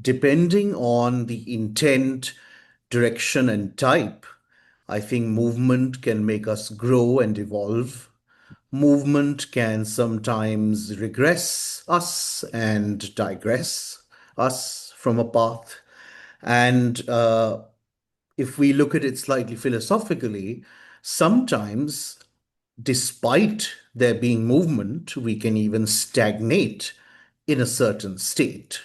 Depending on the intent, direction, and type, I think movement can make us grow and evolve. Movement can sometimes regress us and digress us from a path. And if we look at it slightly philosophically, sometimes, despite there being movement, we can even stagnate in a certain state.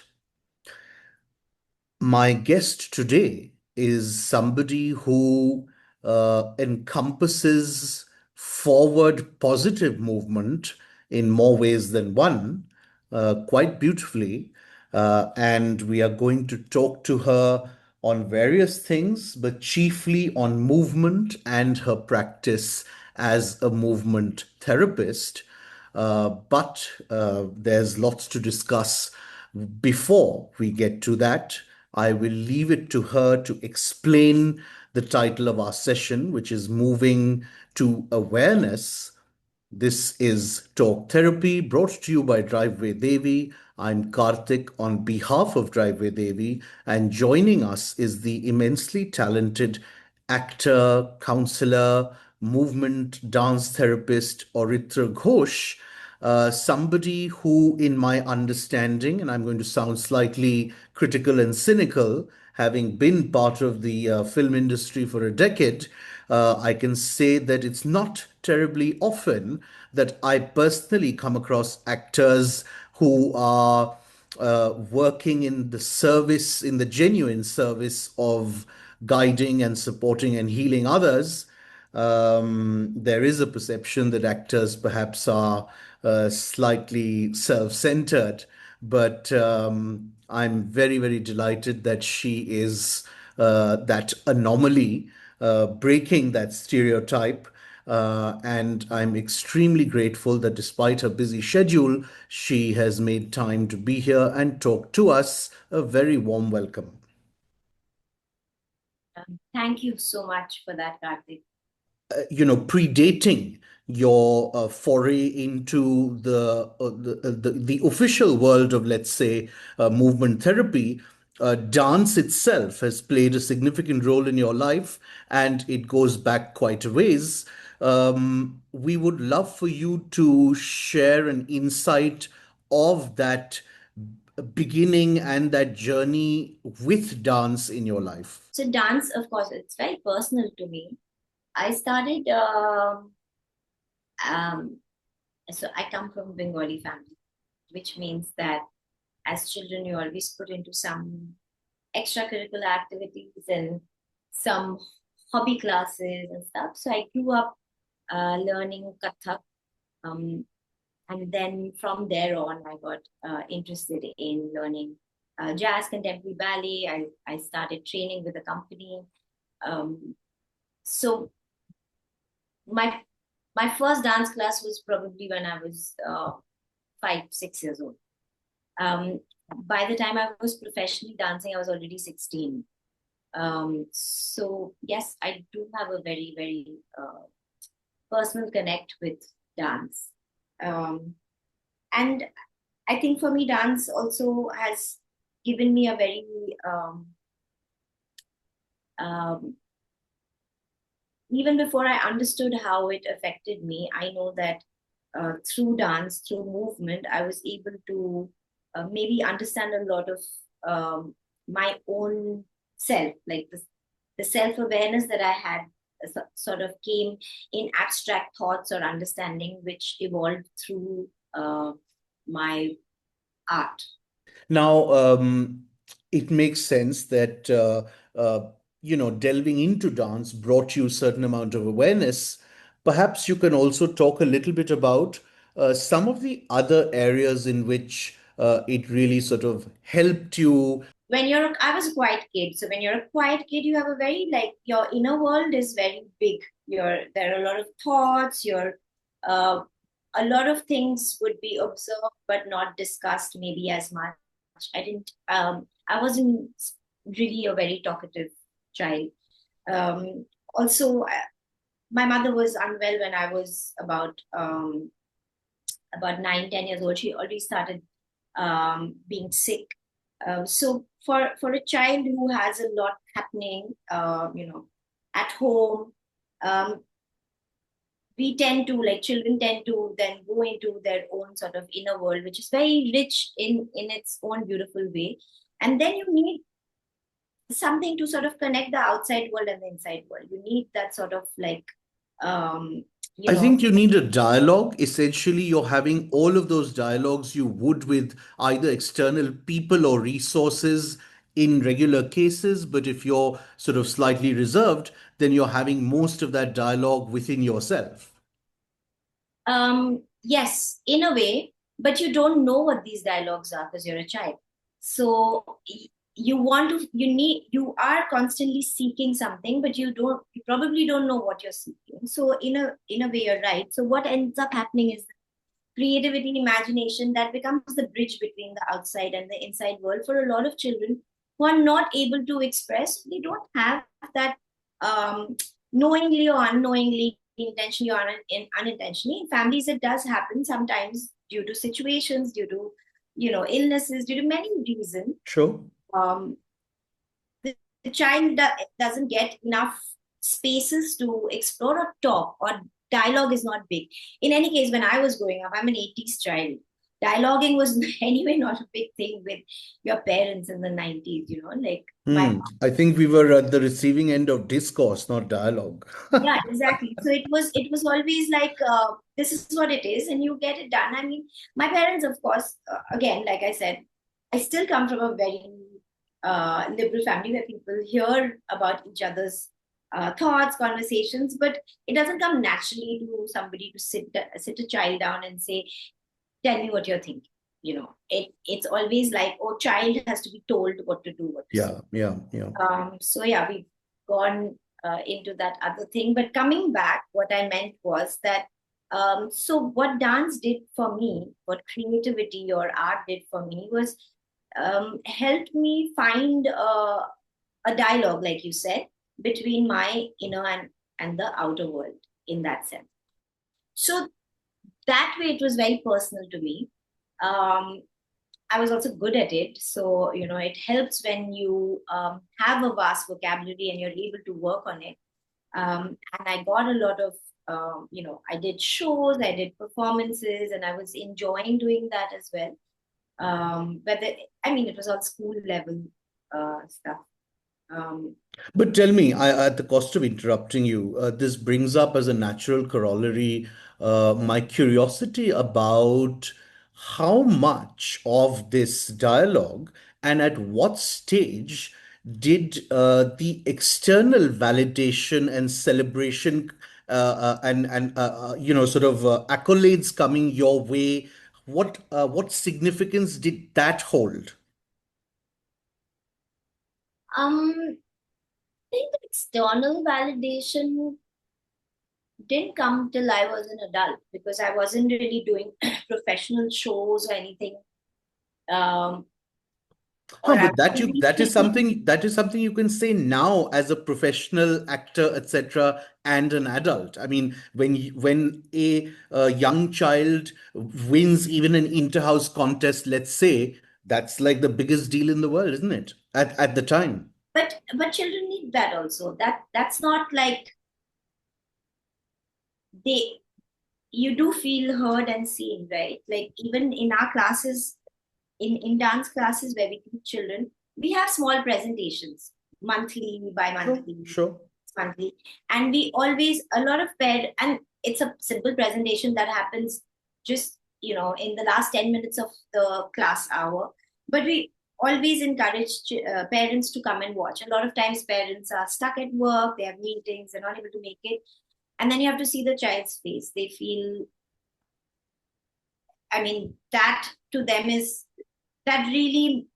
My guest today is somebody who encompasses forward positive movement in more ways than one, quite beautifully. And we are going to talk to her on various things, but chiefly on movement and her practice as a movement therapist. But there's lots to discuss before we get to that. I will leave it to her to explain the title of our session, which is Moving to Awareness. This is Talk Therapy brought to you by Driveway Devi. I'm Karthik on behalf of Driveway Devi, and joining us is the immensely talented actor, counselor, movement dance therapist Auritra Ghosh, somebody who, in my understanding, and I'm going to sound slightly critical and cynical, having been part of the film industry for a decade, I can say that it's not terribly often that I personally come across actors who are working in the service, in the genuine service of guiding and supporting and healing others. There is a perception that actors perhaps are slightly self centered, but I'm very, very delighted that she is that anomaly, breaking that stereotype. And I'm extremely grateful that despite her busy schedule, she has made time to be here and talk to us. A very warm welcome. Thank you so much for that, Karthik. Predating your foray into the official world of, let's say, movement therapy, dance itself has played a significant role in your life, and it goes back quite a ways. We would love for you to share an insight of that beginning and that journey with dance in your life. So, dance, of course, it's very personal to me. I started, um, so I come from a Bengali family, which means that as children, you're always put into some extracurricular activities and some hobby classes and stuff. So, I grew up learning Kathak. Um, and then from there on, I got interested in learning jazz, contemporary ballet. I started training with a company. Um, so my my first dance class was probably when I was 5, 6 years old. Um, by the time I was professionally dancing, I was already 16. So yes, I do have a very, very personal connect with dance. Um, and I think for me, dance also has given me a very um, even before I understood how it affected me, I know that through dance, through movement, I was able to maybe understand a lot of my own self, like the self awareness that I had sort of came in abstract thoughts or understanding, which evolved through my art. Now, it makes sense that delving into dance brought you a certain amount of awareness. Perhaps you can also talk a little bit about some of the other areas in which it really sort of helped you. I was a quiet kid. So when you're a quiet kid, you have a very like your inner world is very big. There are a lot of thoughts. Uh, a lot of things would be observed but not discussed maybe as much. I wasn't really a very talkative child. Also, my mother was unwell when I was about 9, 10 years old. She already started being sick. So for a child who has a lot happening, at home, um, we tend to, like, children tend to then go into their own sort of inner world, which is very rich in its own beautiful way. And then you need something to sort of connect the outside world and the inside world. You need that sort of like, um, you I know, think you need a dialogue. Essentially, you're having all of those dialogues you would with either external people or resources in regular cases. But if you're sort of slightly reserved, then you're having most of that dialogue within yourself. yes, in a way, but you don't know what these dialogues are because you're a child. So you want to, you are constantly seeking something, but you probably don't know what you're seeking. So in a way, you're right. So what ends up happening is creativity and imagination that becomes the bridge between the outside and the inside world for a lot of children who are not able to express. They don't have that, um, knowingly or unknowingly, intentionally or unintentionally. In families, it does happen sometimes due to situations, due to illnesses, due to many reasons. Sure. Um, the child doesn't get enough spaces to explore or talk, or dialogue is not big. In any case, when I was growing up, I'm an 80s child. Dialoguing was anyway not a big thing with your parents in the 90s, like my Hmm. I think we were at the receiving end of discourse, not dialogue. yeah, exactly. So it was always like, this is what it is and you get it done. I mean, my parents, of course, again, like I said, I still come from a very liberal family where people hear about each other's thoughts, conversations, but it doesn't come naturally to somebody to sit a child down and say, tell me what you're thinking. It's always like, oh, child has to be told what to do, what to say. Yeah, yeah, yeah. So yeah, we've gone into that other thing. But coming back, what I meant was that, so what dance did for me, what creativity or art did for me was, helped me find a dialogue, like you said, between my inner and the outer world in that sense. So that way, it was very personal to me. Um, I was also good at it. So, it helps when you have a vast vocabulary and you're able to work on it. And I got a lot of, I did shows, I did performances, and I was enjoying doing that as well. I mean, it was on school level stuff. Um, But tell me, at the cost of interrupting you, this brings up as a natural corollary my curiosity about how much of this dialogue and at what stage did the external validation and celebration sort of accolades coming your way, what significance did that hold? I think the external validation didn't come till I was an adult because I wasn't really doing professional shows or anything. Um, Huh, or I but that wasn't you really seeking. that is something you can say now as a professional actor, etc., and an adult. I mean, when a young child wins even an inter-house contest, let's say, that's like the biggest deal in the world, isn't it? At the time. But children need that also. That's not like they you do feel heard and seen, right? Like even in our classes, in dance classes where we teach children, we have small presentations, monthly, Sure, bi-monthly, sure. monthly, and we always, a lot of and it's a simple presentation that happens just in the last 10 minutes of the class hour, but we always encourage parents to come and watch. A lot of times parents are stuck at work, they have meetings, they're not able to make it, and then you have to see the child's face. They feel, I mean, that to them is, that really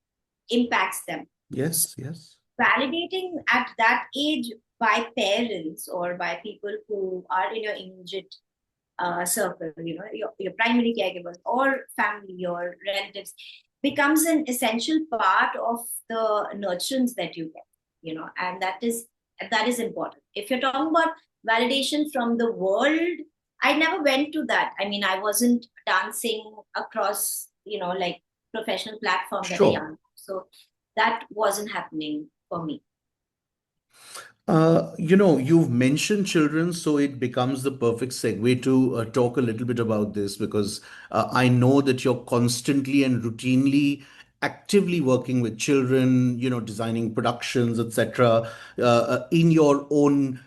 impacts them. Yes, yes. Validating at that age by parents or by people who are in your immediate circle, your primary caregivers or family or relatives, becomes an essential part of the nurturance that you get, and that is important. If you're talking about validation from the world, I never went to that. I mean, I wasn't dancing across, like professional platforms at a Sure. young. So that wasn't happening for me. You've mentioned children, so it becomes the perfect segue to talk a little bit about this because I know that you're constantly and routinely actively working with children, designing productions, etc. In your own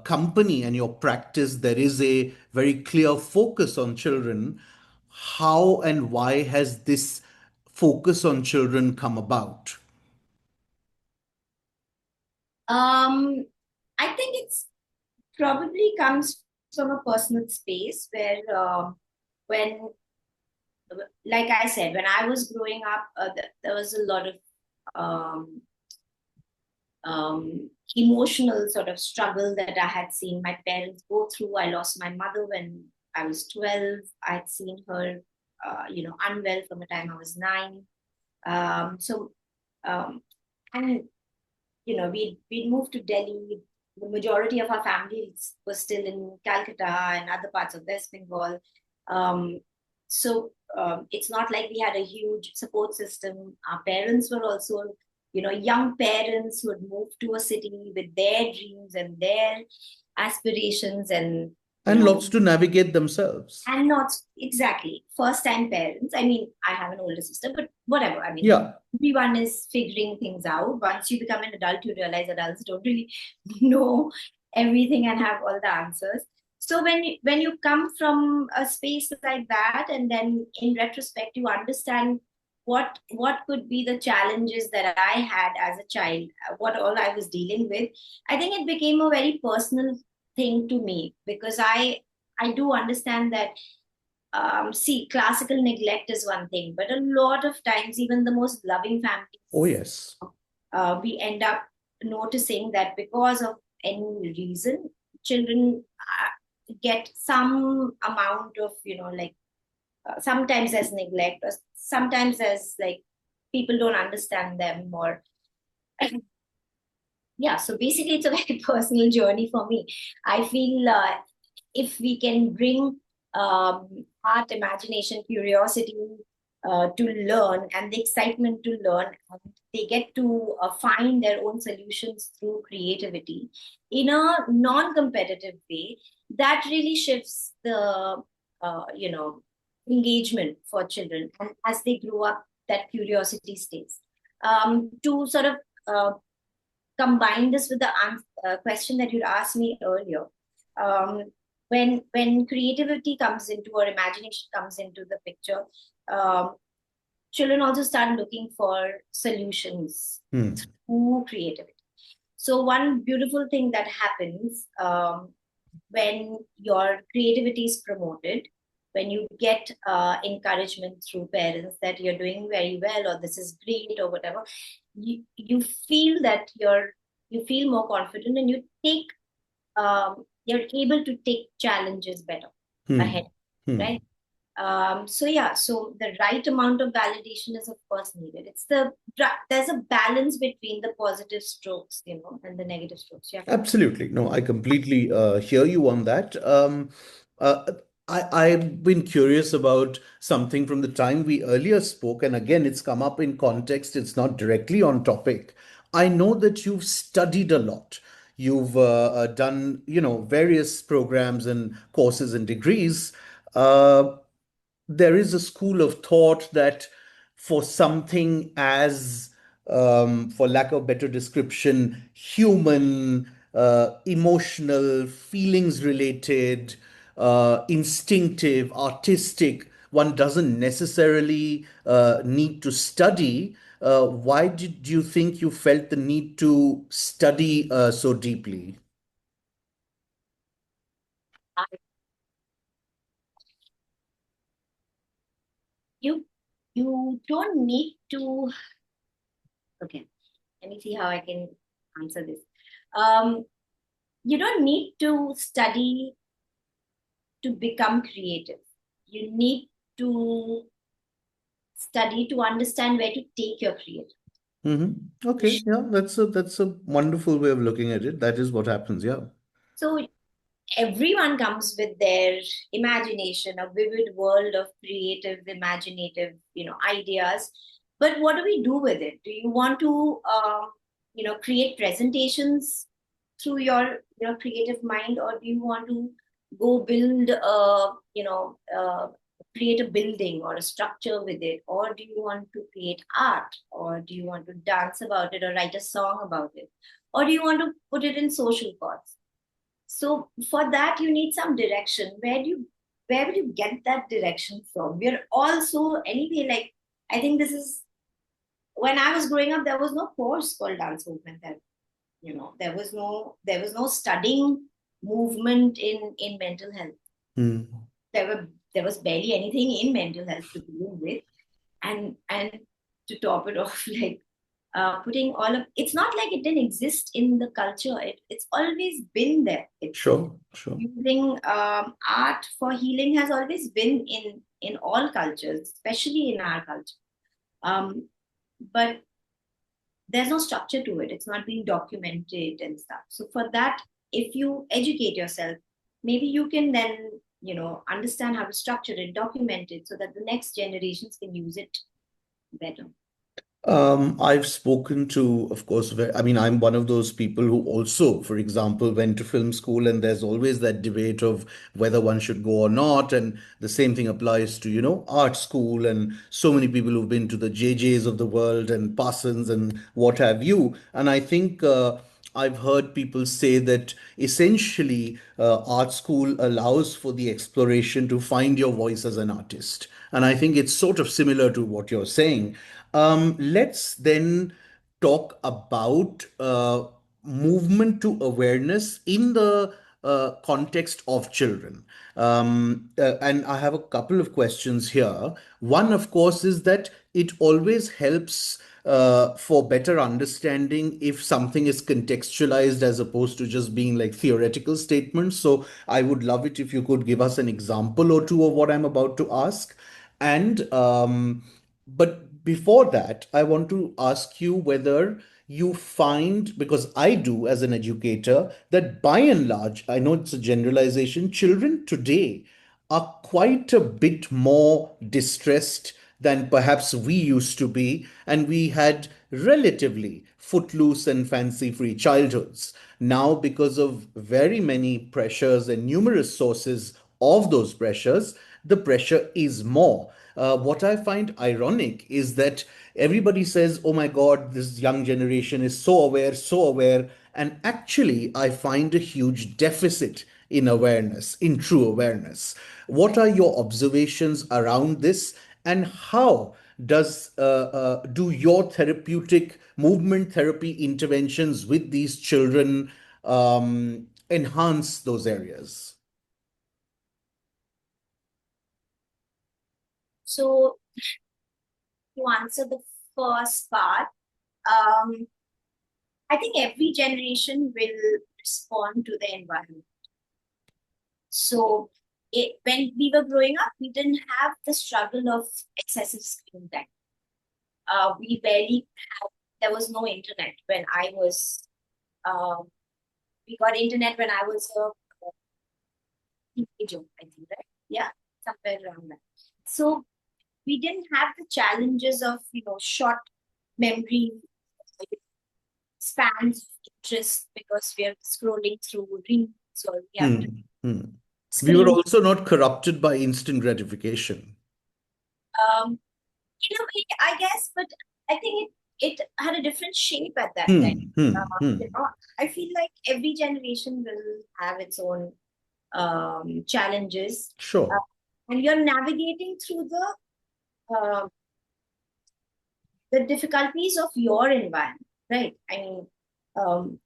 company and your practice, there is a very clear focus on children. How and why has this focus on children come about? Um, I think it's probably comes from a personal space where when like I said, when I was growing up, there was a lot of um, emotional sort of struggle that I had seen my parents go through. I lost my mother when I was 12. I'd seen her, unwell from the time I was 9. So, um, and we'd moved to Delhi. The majority of our families was still in Calcutta and other parts of West Bengal. Um, so it's not like we had a huge support system. Our parents were also, young parents who had moved to a city with their dreams and their aspirations, and And lots to navigate themselves. not exactly first time parents. I mean, I have an older sister, but whatever. I mean, Yeah. everyone is figuring things out. Once you become an adult, you realize adults don't really know everything and have all the answers. So when you come from a space like that, and then in retrospect, you understand what could be the challenges that I had as a child, what all I was dealing with. I think it became a very personal thing to me, because I do understand that, see, classical neglect is one thing, but a lot of times, even the most loving Oh, families, yes. we end up noticing that because of any reason, children get some amount of, sometimes as neglect, or sometimes as like people don't understand them, or yeah. So basically, it's a very personal journey for me. I feel if we can bring art, imagination, curiosity to learn, and the excitement to learn, and they get to find their own solutions through creativity in a non-competitive way, that really shifts the engagement for children, and as they grow up, that curiosity stays. To sort of combine this with the question that you asked me earlier, um, when creativity comes into, or imagination comes into the picture, um, children also start looking for solutions Hmm. through creativity. So one beautiful thing that happens, when your creativity is promoted, when you get encouragement through parents that you're doing very well, or this is great, or whatever, you feel that you feel more confident, and you're able to take challenges better ahead, Hmm. Hmm. right? So yeah, so the right amount of validation is of course needed. There's a balance between the positive strokes, and the negative strokes. You have to. Absolutely. No, I completely hear you on that. Uh, I've been curious about something from the time we earlier spoke, and again, it's come up in context, it's not directly on topic. I know that you've studied a lot. You've done, various programs and courses and degrees. Uh, there is a school of thought that for something as, for lack of better description, human, emotional, feelings related, instinctive, artistic, one doesn't necessarily need to study. Why did you think you felt the need to study so deeply? You you don't need to. Okay, let me see how I can answer this. You don't need to study to become creative. You need to study to understand where to take your creativity. Okay, yeah, that's a wonderful way of looking at it. That is what happens, yeah. So everyone comes with their imagination, a vivid world of creative, imaginative, ideas. But what do we do with it? Do you want to, create presentations through your creative mind, or do you want to go build, create a building or a structure with it, or do you want to create art, or do you want to dance about it, or write a song about it, or do you want to put it in social cause? So for that, you need some direction. Where will you get that direction from? We're also anyway, like, I think this is when I was growing up, there was no course called dance movement therapy. There was no studying movement in mental health. Hmm. There was barely anything in mental health to begin with, and to top it off, like, putting all of it's not like it didn't exist in the culture. It's always been there. Sure, sure. Using art for healing has always been in all cultures, especially in our culture. But there's no structure to it. It's not being documented and stuff. So for that, if you educate yourself, maybe you can then understand how to structure it, document it, so that the next generations can use it better. I've spoken to, of course, I mean, I'm one of those people who also, for example, went to film school, and there's always that debate of whether one should go or not. And the same thing applies to, art school, and so many people who've been to the JJs of the world and Parsons and what have you. And I think I've heard people say that essentially art school allows for the exploration to find your voice as an artist. And I think it's sort of similar to what you're saying. Let's then talk about movement to awareness in the context of children. And I have a couple of questions here. One, of course, is that it always helps for better understanding if something is contextualized as opposed to just being like theoretical statements. So I would love it if you could give us an example or two of what I'm about to ask. And but before that, I want to ask you whether you find, because I do as an educator, that by and large, I know it's a generalization, children today are quite a bit more distressed than perhaps we used to be, and we had relatively footloose and fancy free childhoods. Now, because of very many pressures and numerous sources of those pressures, the pressure is more. What I find ironic is that everybody says, oh my God, this young generation is so aware, so aware. And actually, I find a huge deficit in awareness, in true awareness. What are your observations around this, and how do your therapeutic movement therapy interventions with these children enhance those areas? So to answer the first part, um, I think every generation will respond to the environment. So when we were growing up, we didn't have the struggle of excessive screen time. We barely had, there was no internet when I was, um, we got internet when I was a teenager, I think, right? Yeah, somewhere around that. So we didn't have the challenges of, short memory spans of interest, because we are scrolling through reels, or we have to Hmm. Hmm. We were screen. also not corrupted by instant gratification. Um, in a way, I guess, but I think it had a different shape at that time. Hmm. Hmm. Hmm. I feel like every generation will have its own challenges, uh, Sure. and you're navigating through uh, the difficulties of your environment, right? I mean, um,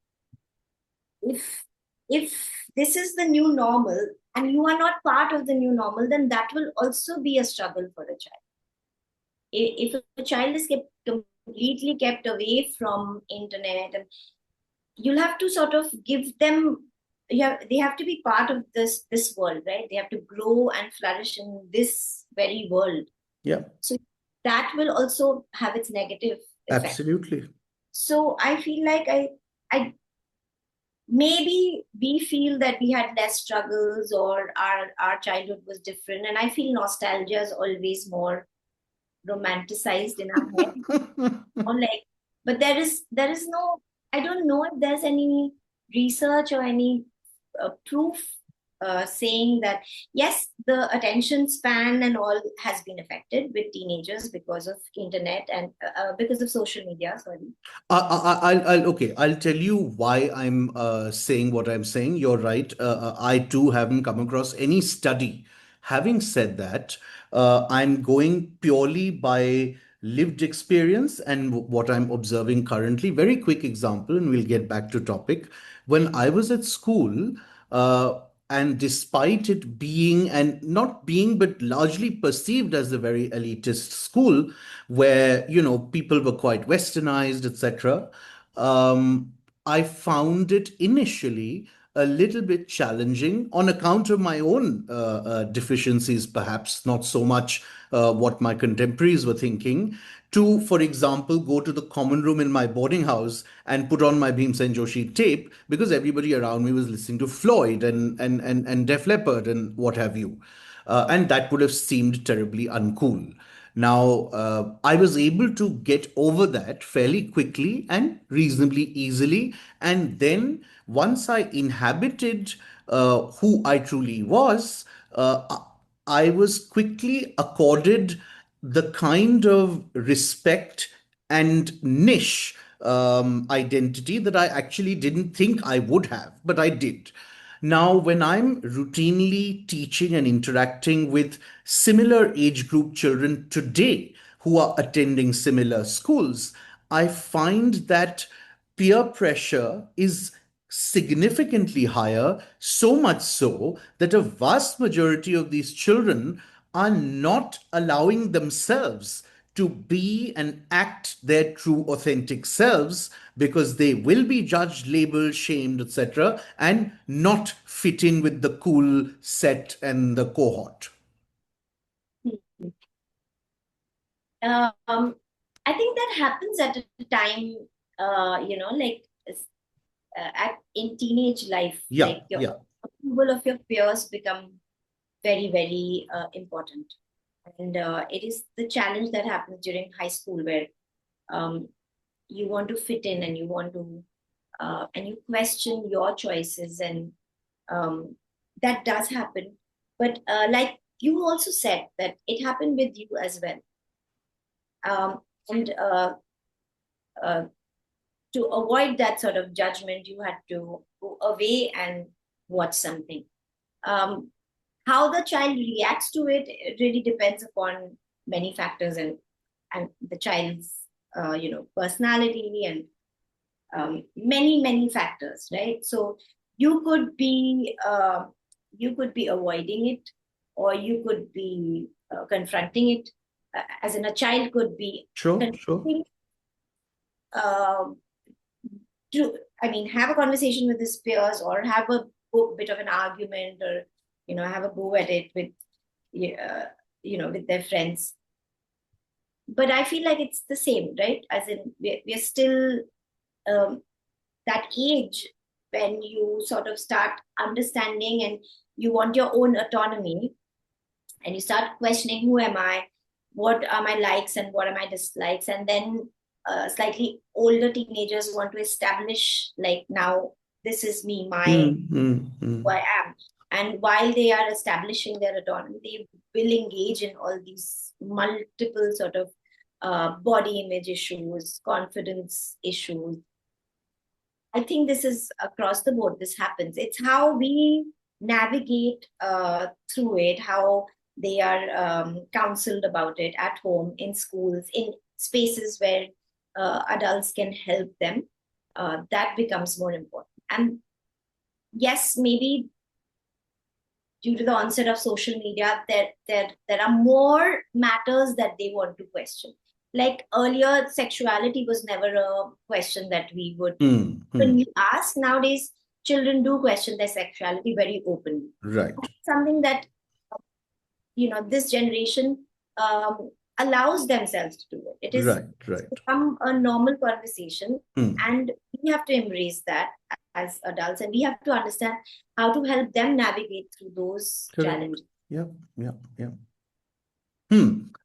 if if this is the new normal and you are not part of the new normal, then that will also be a struggle for the child. If a child is completely kept away from internet, and you'll have to sort of give them, they have to be part of this world, right? They have to grow and flourish in this very world. Yeah, So that will also have its negative effect. absolutely. So I feel like I maybe we feel that we had less struggles, or our childhood was different, and I feel nostalgia is always more romanticized in our head. Or like, but there is no, I don't know if there's any research or any proof saying that yes, the attention span and all has been affected with teenagers because of internet and because of social media. Sorry. Okay, I'll tell you why I'm saying what I'm saying. You're right. I too haven't come across any study. Having said that, I'm going purely by lived experience and what I'm observing currently. Very quick example, and we'll get back to topic. When I was at school, and despite it being and not being but largely perceived as a very elitist school where people were quite westernized, etc., um, I found it initially a little bit challenging on account of my own deficiencies, perhaps not so much what my contemporaries were thinking, to, for example, go to the common room in my boarding house and put on my Bhimsen Joshi tape because everybody around me was listening to Floyd and Def Leppard and what have you. And that would have seemed terribly uncool. Now, I was able to get over that fairly quickly and reasonably easily. And then once I inhabited who I truly was, I was quickly accorded the kind of respect and niche identity that I actually didn't think I would have, but I did. Now, when I'm routinely teaching and interacting with similar age group children today who are attending similar schools, I find that peer pressure is significantly higher, so much so that a vast majority of these children are not allowing themselves to be and act their true authentic selves because they will be judged, labeled, shamed, etc., and not fit in with the cool set and the cohort. um I think that happens at a time, like at in teenage life, Yeah, like your yeah, approval of your peers become very, very important. And it is the challenge that happens during high school where um, you want to fit in and you want to and you question your choices, and um, that does happen. But like you also said that it happened with you as well. And uh, to avoid that sort of judgment, you had to go away and watch something. Um, how the child reacts to it, it really depends upon many factors, and the child's personality, and many factors, right? So you could be avoiding it, or you could be confronting it, as in a child could be sure, sure. confronting, um, to I mean have a conversation with his peers, or have a bit of an argument, or have a go at it with uh, with their friends. But I feel like it's the same, right? As in we're still um, that age when you sort of start understanding and you want your own autonomy, and you start questioning, who am I, what are my likes and what are my dislikes. And then slightly older teenagers want to establish, like, now this is me, my Mm, mm, who mm. I am. And while they are establishing their autonomy, they will engage in all these multiple sort of body image issues, confidence issues. I think this is across the board. This happens. It's how we navigate through it, how they are counseled about it at home, in schools, in spaces where adults can help them. That becomes more important. And yes, maybe due to the onset of social media, there are more matters that they want to question. Like earlier, sexuality was never a question that we would, Mm, when mm. you ask nowadays, children do question their sexuality very openly. Right, Something that this generation allows themselves to do it. It is right, it's right. become a normal conversation, Mm. and we have to embrace that as adults, and we have to understand how to help them navigate through those Correct. challenges. Yeah, yeah, yeah.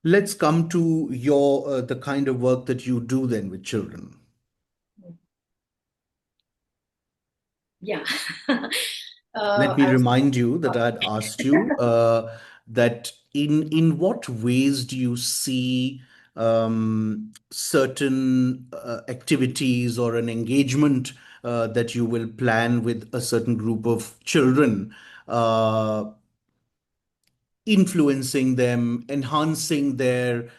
Let's come to your the kind of work that you do then with children. Yeah. Let me I was remind you that I had asked you that in what ways do you see certain activities or an engagement that you will plan with a certain group of children uh, influencing them, enhancing their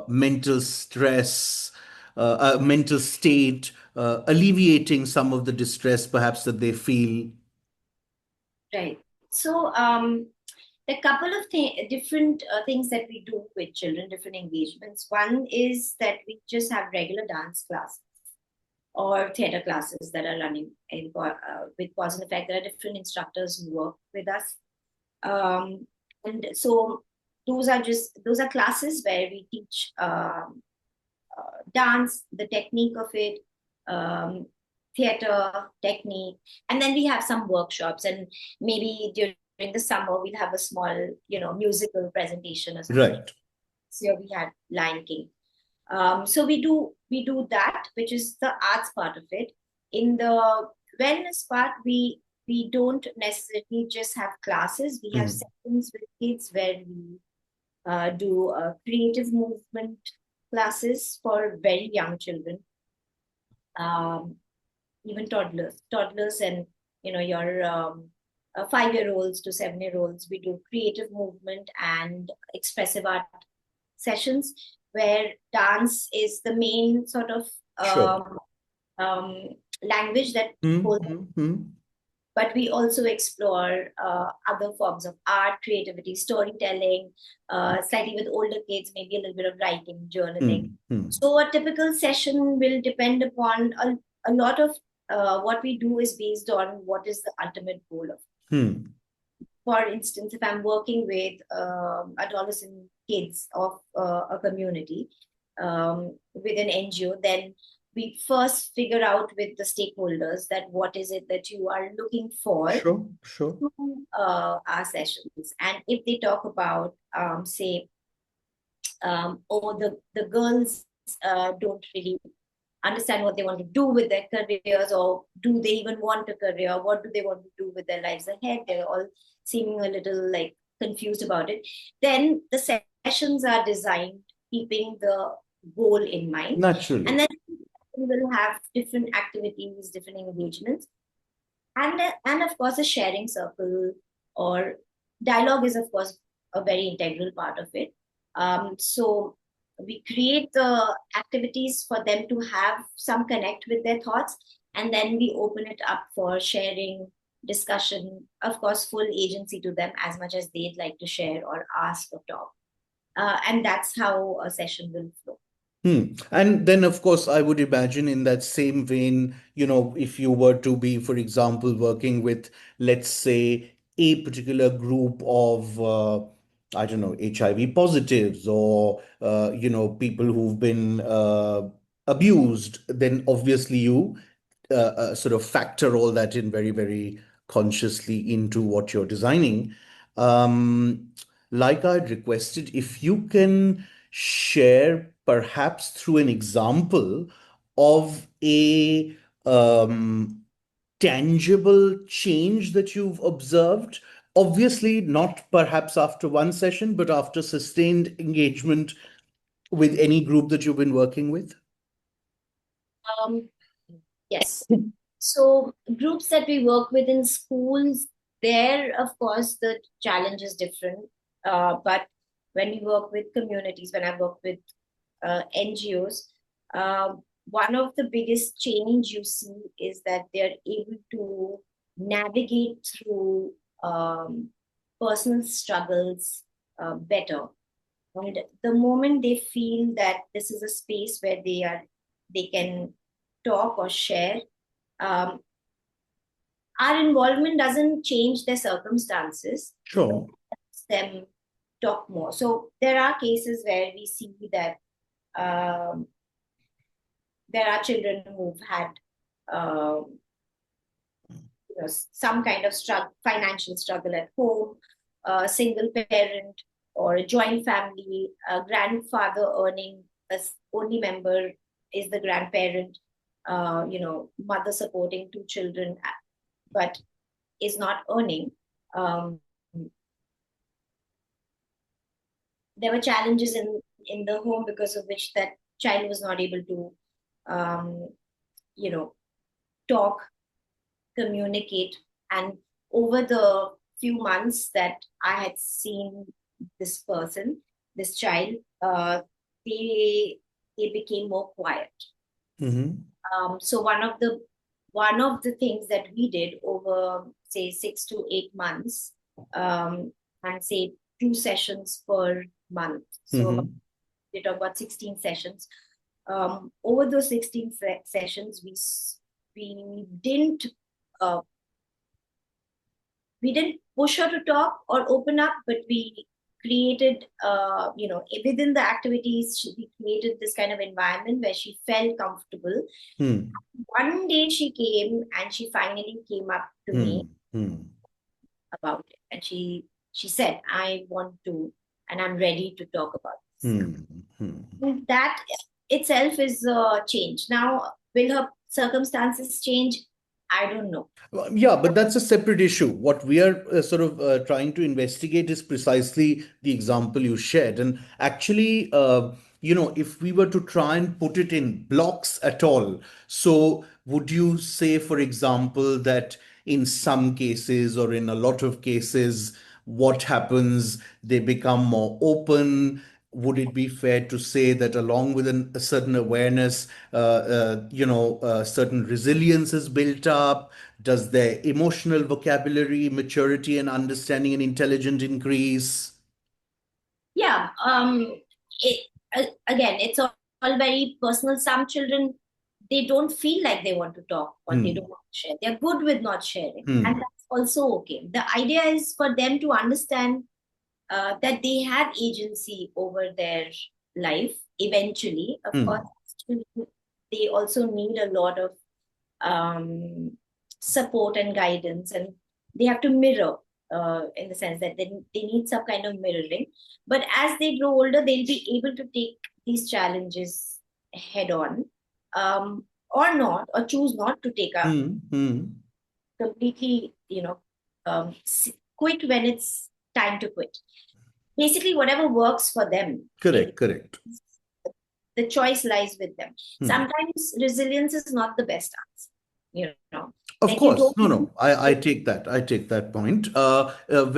mental stress, mental state, alleviating some of the distress perhaps that they feel. right. So, a couple of different things that we do with children, different engagements. One is that we just have regular dance classes or theater classes that are running with cause and effect. There are different instructors who work with us. Um, and so those are classes where we teach dance, the technique of it, um, theater technique, and then we have some workshops, and maybe during the summer we'll have a small, musical presentation or something. Right. So we had Lion King. So we do that, which is the arts part of it. In the wellness part, we don't necessarily just have classes. We have Mm. sessions with kids where we do creative movement classes for very young children, um, even toddlers, and your 5-year-olds to 7-year-olds. We do creative movement and expressive art sessions where dance is the main sort of Sure. um, language that Mm, holds. mm, mm, But we also explore other forms of art, creativity, storytelling, slightly with older kids, maybe a little bit of writing, journaling. mm, mm, So a typical session will depend upon a lot of what we do is based on what is the ultimate goal of. mm. For instance, if I'm working with adolescent kids of a community with an NGO, then we first figure out with the stakeholders that what is it that you are looking for Sure, sure. through our sessions. And if they talk about, say, or the girls don't really understand what they want to do with their careers, or do they even want a career, what do they want to do with their lives ahead, they're all seeming a little like confused about it, then the sessions are designed keeping the goal in mind. And Naturally. then we will have different activities, different engagements, and of course a sharing circle or dialogue is of course a very integral part of it. So we create the activities for them to have some connect with their thoughts, and then we open it up for sharing, discussion, of course full agency to them as much as they'd like to share or ask or talk, and that's how a session will flow. And then, of course, I would imagine in that same vein, if you were to be, for example, working with, let's say, a particular group of, I don't know, HIV positives or, people who've been abused, then obviously you sort of factor all that in very, very consciously into what you're designing. Um, like I'd requested, if you can share perhaps through an example of a tangible change that you've observed. Obviously, not perhaps after one session, but after sustained engagement with any group that you've been working with. um, Yes. So groups that we work with in schools, there, of course, the challenge is different. But when we work with communities, when I work with NGOs, uh, one of the biggest change you see is that they're able to navigate through personal struggles better. And the moment they feel that this is a space where they can talk or share, um, our involvement doesn't change their circumstances, but Sure. lets them talk more. So there are cases where we see that um, there are children who've had um, some kind of financial struggle at home, single parent. or a joint family, a grandfather earning, only member is the grandparent, mother supporting two children, but is not earning. Um, there were challenges in the home because of which that child was not able to, um, you know, talk, communicate, and over the few months that I had seen this person, this child, they they became more quiet. Mm-hmm. So one of the things that we did over say 6 to 8 months, and say 2 sessions per month. So Mm-hmm. we talk about 16 sessions. Over those 16 sessions, we didn't uh, we didn't push her to talk or open up, but we created, within the activities, we created this kind of environment where she felt comfortable. Hmm. One day she came and she finally came up to me Hmm. Hmm. about it, and she said, "I want to, and I'm ready to talk about this." Hmm. Hmm. And that itself is a change. Now, will her circumstances change? I don't know. Well, yeah, but that's a separate issue. What we are sort of trying to investigate is precisely the example you shared. And actually, if we were to try and put it in blocks at all, so would you say, for example, that in some cases or in a lot of cases, what happens, they become more open? Would it be fair to say that along with a certain awareness, certain resilience is built up? Does their emotional vocabulary, maturity, and understanding and intelligence increase? Yeah. It, Again, it's all very personal. Some children, they don't feel like they want to talk or they don't Hmm. want to share. They're good with not sharing, and Hmm. that's also okay. The idea is for them to understand that they have agency over their life eventually. Of course, Hmm. they also need a lot of um, support and guidance, and they have to mirror, in the sense that they need some kind of mirroring. But as they grow older, they'll be able to take these challenges head on, or not, or choose not to take up Hmm. Hmm. completely, quit when it's time to quit. Basically, whatever works for them, Correct. Correct. the choice lies with them. Hmm. Sometimes resilience is not the best answer, Of like you course. don't. No, no. I take that. I take that point.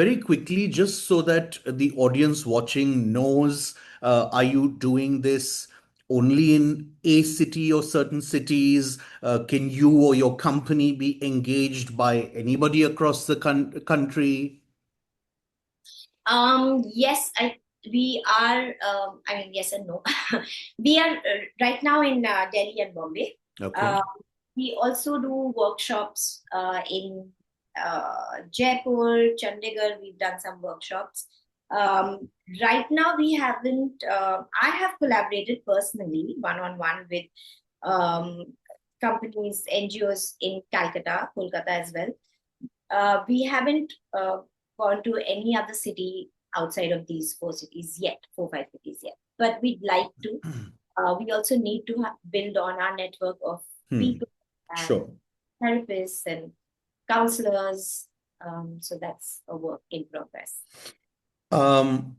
Very quickly, just so that the audience watching knows, are you doing this only in a city or certain cities? Can you or your company be engaged by anybody across the country? Yes, we are. I mean, yes and no. We are right now in Delhi and Bombay. Okay. Uh, we also do workshops in Jaipur, Chandigarh. We've done some workshops. Um, right now, we haven't. I have collaborated personally, one on one, with um, companies, NGOs in Calcutta, Kolkata as well. We haven't gone to any other city outside of these four cities yet, 4, 5 cities yet. But we'd like to. We also need to build on our network of Hmm. people and Sure. therapists and counselors. So that's a work in progress. Um,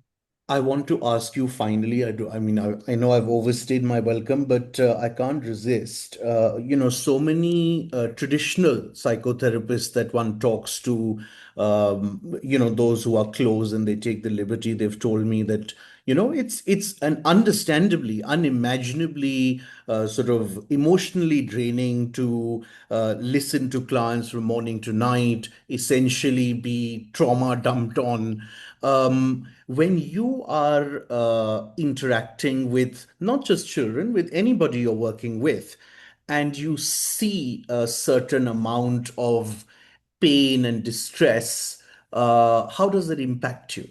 I want to ask you finally, I mean, I know I've overstayed my welcome, but I can't resist. So many traditional psychotherapists that one talks to, those who are close and they take the liberty, they've told me that, it's an understandably, unimaginably sort of emotionally draining to listen to clients from morning to night, essentially be trauma dumped on. When you are interacting with not just children, with anybody you're working with, and you see a certain amount of pain and distress, how does it impact you?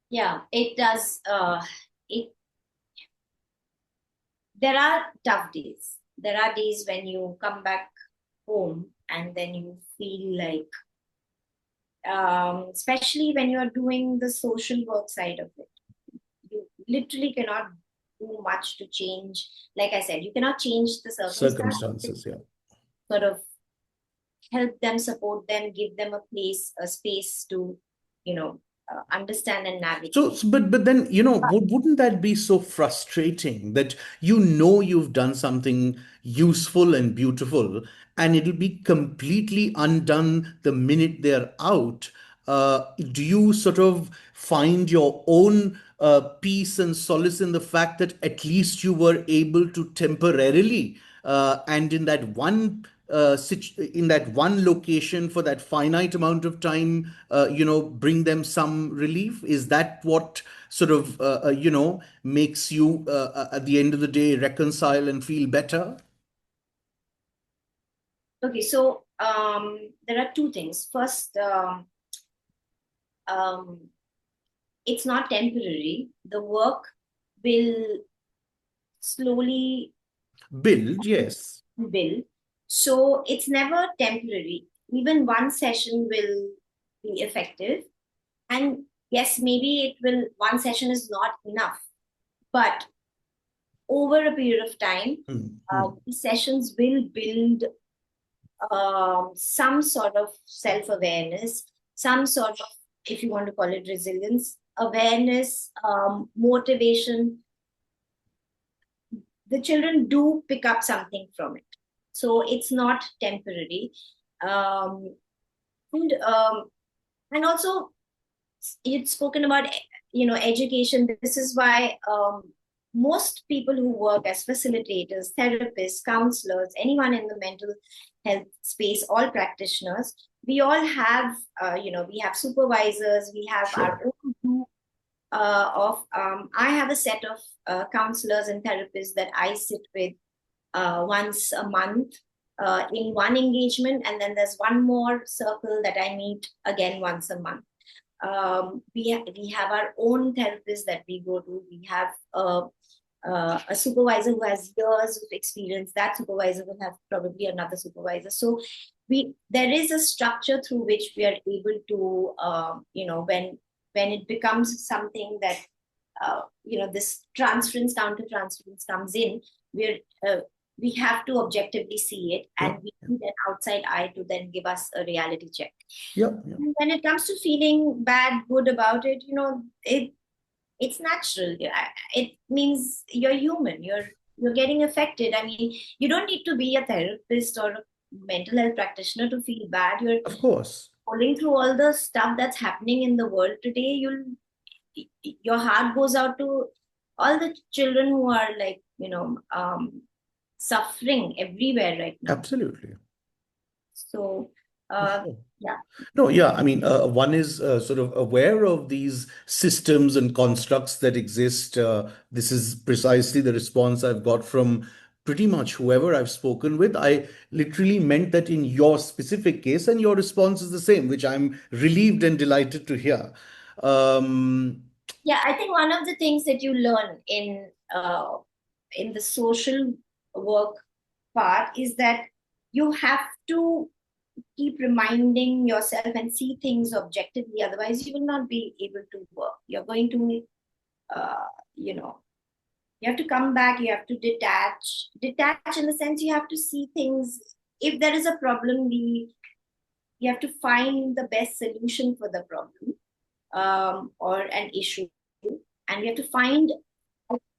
Yeah, it does. It There are tough days. There are days when you come back home and then you feel like especially when you're doing the social work side of it. You literally cannot do much to change. Like I said, you cannot change the circumstance. Circumstances, yeah. Sort of help them, support them, give them a place, a space to, you know, understand and navigate. But then, wouldn't that be so frustrating that you've done something useful and beautiful, and it'll be completely undone the minute they're out? Do you sort of find your own peace and solace in the fact that at least you were able to temporarily, and in that one location for that finite amount of time, bring them some relief? Is that what sort of makes you at the end of the day reconcile and feel better? Okay, so there are two things. First, um, it's not temporary. The work will slowly Build, yes. build. So it's never temporary. Even one session will be effective. And yes, maybe one session is not enough. But over a period of time, Mm-hmm. these sessions will build some sort of self awareness, some sort of, if you want to call it resilience, awareness, motivation. The children do pick up something from it. So it's not temporary. Um, and, and also, you'd spoken about education. This is why most people who work as facilitators, therapists, counselors, anyone in the mental health space, all practitioners, we all have we have supervisors, we have our Sure. own group of I have a set of counselors and therapists that I sit with once a month in one engagement, and then there's one more circle that I meet again once a month. We have our own therapist that we go to. We have a supervisor who has years of experience. That supervisor will have probably another supervisor. So there is a structure through which we are able to when it becomes something that this transference, counter transference comes in. We're we have to objectively see it, Yeah. and we need an outside eye to then give us a reality check. Yeah. Yeah. When it comes to feeling bad, good about it, it's natural. Yeah, it means you're human. You're getting affected. I mean, you don't need to be a therapist or a mental health practitioner to feel bad. You're Of course. scrolling through all the stuff that's happening in the world today. Your heart goes out to all the children who are like suffering everywhere right now. Absolutely. So For uh, sure. yeah. No, yeah, I mean, one is sort of aware of these systems and constructs that exist. This is precisely the response I've got from pretty much whoever I've spoken with. I literally meant that in your specific case, and your response is the same, which I'm relieved and delighted to hear. Um, Yeah, I think one of the things that you learn in the social work part is that you have to keep reminding yourself and see things objectively. Otherwise, you will not be able to work. You're going to, uh, you know, you have to come back. You have to detach in the sense you have to see things. If there is a problem, you have to find the best solution for the problem or an issue, and you have to find.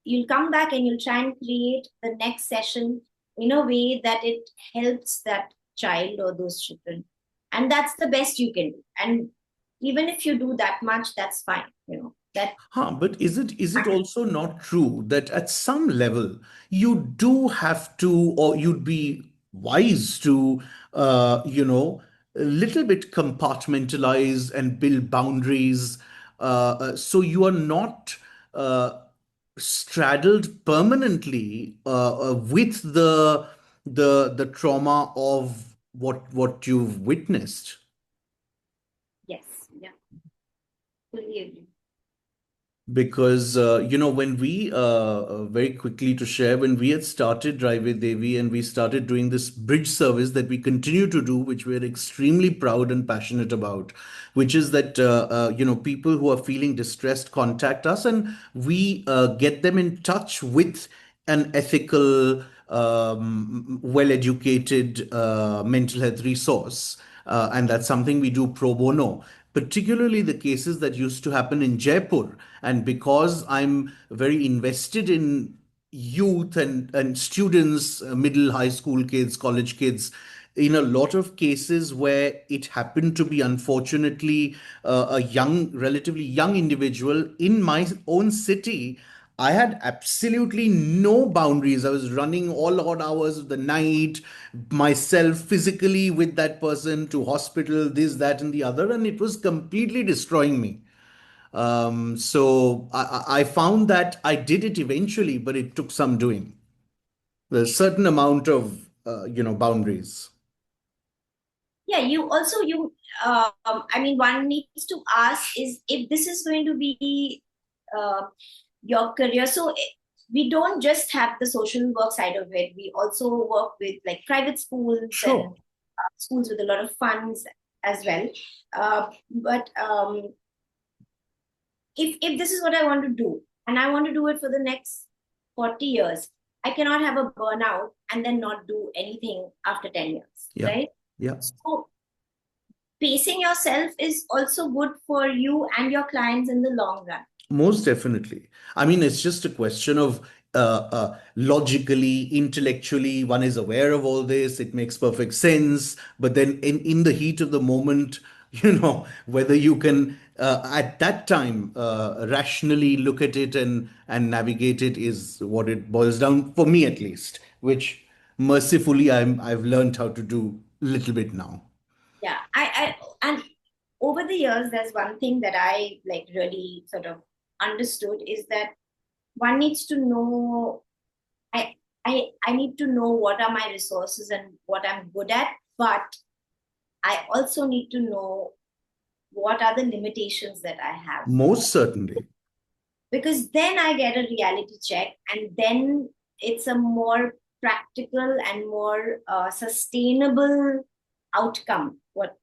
You'll come back and you'll try and create the next session in a way that it helps that child or those children, and that's the best you can do. And even if you do that much, that's fine. That But is it also not true that at some level you do have to, or you'd be wise to, a little bit compartmentalize and build boundaries, so you are not uh, straddled permanently with the trauma of what you've witnessed. yes, yeah, fully agree. Because when we very quickly to share, when we had started Drive with Devi and we started doing this bridge service that we continue to do, which we're extremely proud and passionate about, which is that people who are feeling distressed contact us, and we get them in touch with an ethical, well educated mental health resource. And that's something we do pro bono, particularly the cases that used to happen in Jaipur. And because I'm very invested in youth and students, middle, high school kids, college kids, in a lot of cases where it happened to be unfortunately relatively young individual in my own city, I had absolutely no boundaries. I was running all odd hours of the night, myself physically with that person to hospital, this, that, and the other, and it was completely destroying me. So I found that I did it eventually, but it took some doing. There's a certain amount of boundaries. Yeah, you also you I mean, one needs to ask is if this is going to be uh, your career. So we don't just have the social work side of it. We also work with like private schools and Sure. schools with a lot of funds as well. But if this is what I want to do and I want to do it for the next 40 years, I cannot have a burnout and then not do anything after 10 years, Yeah. right? Yeah. So pacing yourself is also good for you and your clients in the long run. Most definitely. I mean, it's just a question of logically, intellectually, one is aware of all this, it makes perfect sense. But then in the heat of the moment, whether you can at that time rationally look at it and navigate it is what it boils down for me at least, which mercifully I've learned how to do a little bit now. Yeah, and over the years, there's one thing that I like really sort of understood is that one needs to know. I need to know what are my resources and what I'm good at, but I also need to know what are the limitations that I have, Most certainly. because then I get a reality check, and then it's a more practical and more sustainable outcome. What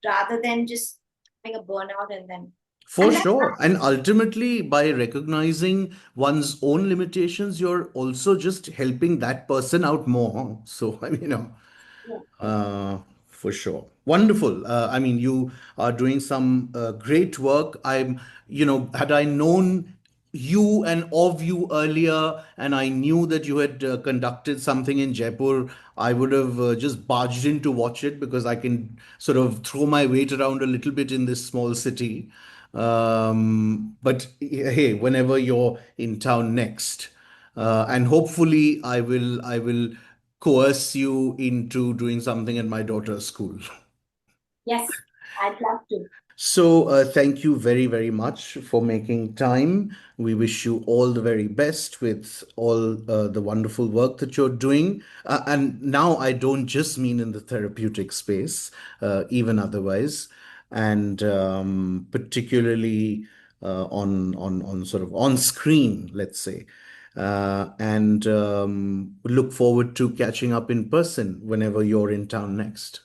rather than just having a burnout and then For and that's sure. And ultimately, by recognizing one's own limitations, you're also just helping that person out more. So, I mean, yeah. uh, for sure. Wonderful. I mean, you are doing some great work. Had I known you and of you earlier, and I knew that you had conducted something in Jaipur, I would have just barged in to watch it because I can sort of throw my weight around a little bit in this small city. But hey, whenever you're in town next, and hopefully I will coerce you into doing something at my daughter's school. Yes, I'd love to. So, thank you very, very much for making time. We wish you all the very best with all the wonderful work that you're doing. And now I don't just mean in the therapeutic space, even otherwise, and particularly on sort of on screen, let's say. And look forward to catching up in person whenever you're in town next.